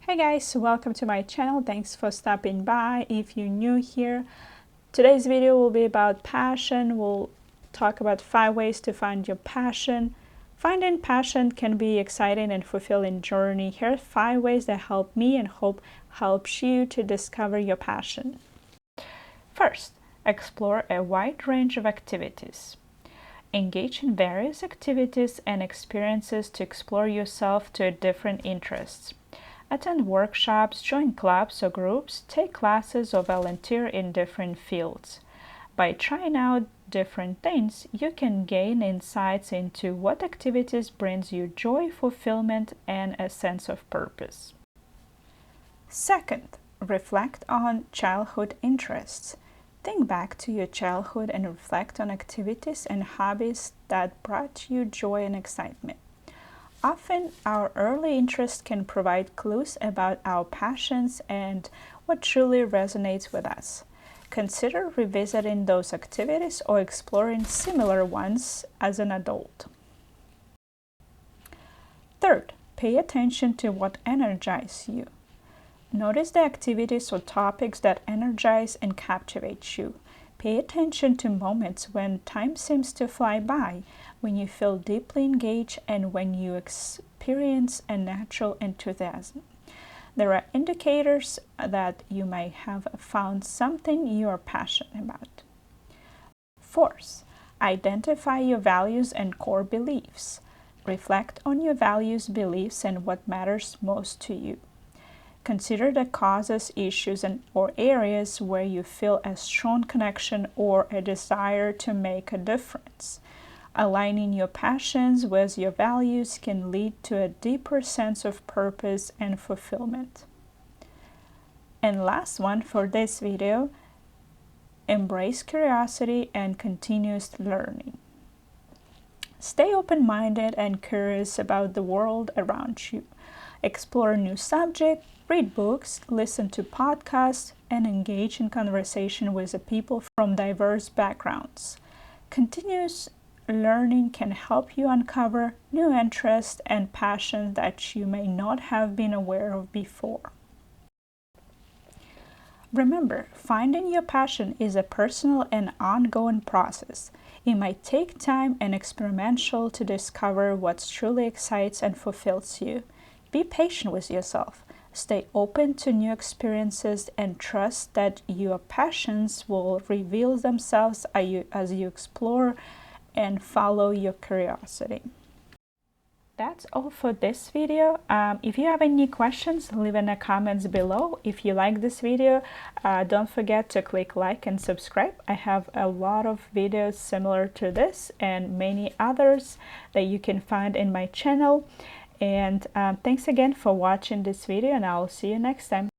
Hey guys, welcome to my channel. Thanks for stopping by. If you're new here, today's video will be about passion. We'll talk about 5 ways to find your passion. Finding passion can be exciting and fulfilling journey. Here are 5 ways that help me and hope helps you to discover your passion. First, explore a wide range of activities. Engage in various activities and experiences to explore yourself to different interests. Attend workshops, join clubs or groups, take classes or volunteer in different fields. By trying out different things, you can gain insights into what activities brings you joy, fulfillment, and a sense of purpose. Second, reflect on childhood interests. Think back to your childhood and reflect on activities and hobbies that brought you joy and excitement. Often, our early interest can provide clues about our passions and what truly resonates with us. Consider revisiting those activities or exploring similar ones as an adult. Third, pay attention to what energizes you. Notice the activities or topics that energize and captivate you. Pay attention to moments when time seems to fly by, when you feel deeply engaged, and when you experience a natural enthusiasm. There are indicators that you might have found something you are passionate about. Fourth, identify your values and core beliefs. Reflect on your values, beliefs, and what matters most to you. Consider the causes, issues, or areas where you feel a strong connection or a desire to make a difference. Aligning your passions with your values can lead to a deeper sense of purpose and fulfillment. And last one for this video, embrace curiosity and continuous learning. Stay open-minded and curious about the world around you. Explore new subjects, read books, listen to podcasts, and engage in conversation with people from diverse backgrounds. Continuous learning can help you uncover new interests and passions that you may not have been aware of before. Remember, finding your passion is a personal and ongoing process. It might take time and experimental to discover what truly excites and fulfills you. Be patient with yourself. Stay open to new experiences and trust that your passions will reveal themselves as you explore and follow your curiosity. That's all for this video. If you have any questions, leave in the comments below. If you like this video, don't forget to click like and subscribe. I have a lot of videos similar to this and many others that you can find in my channel. And thanks again for watching this video, and I'll see you next time.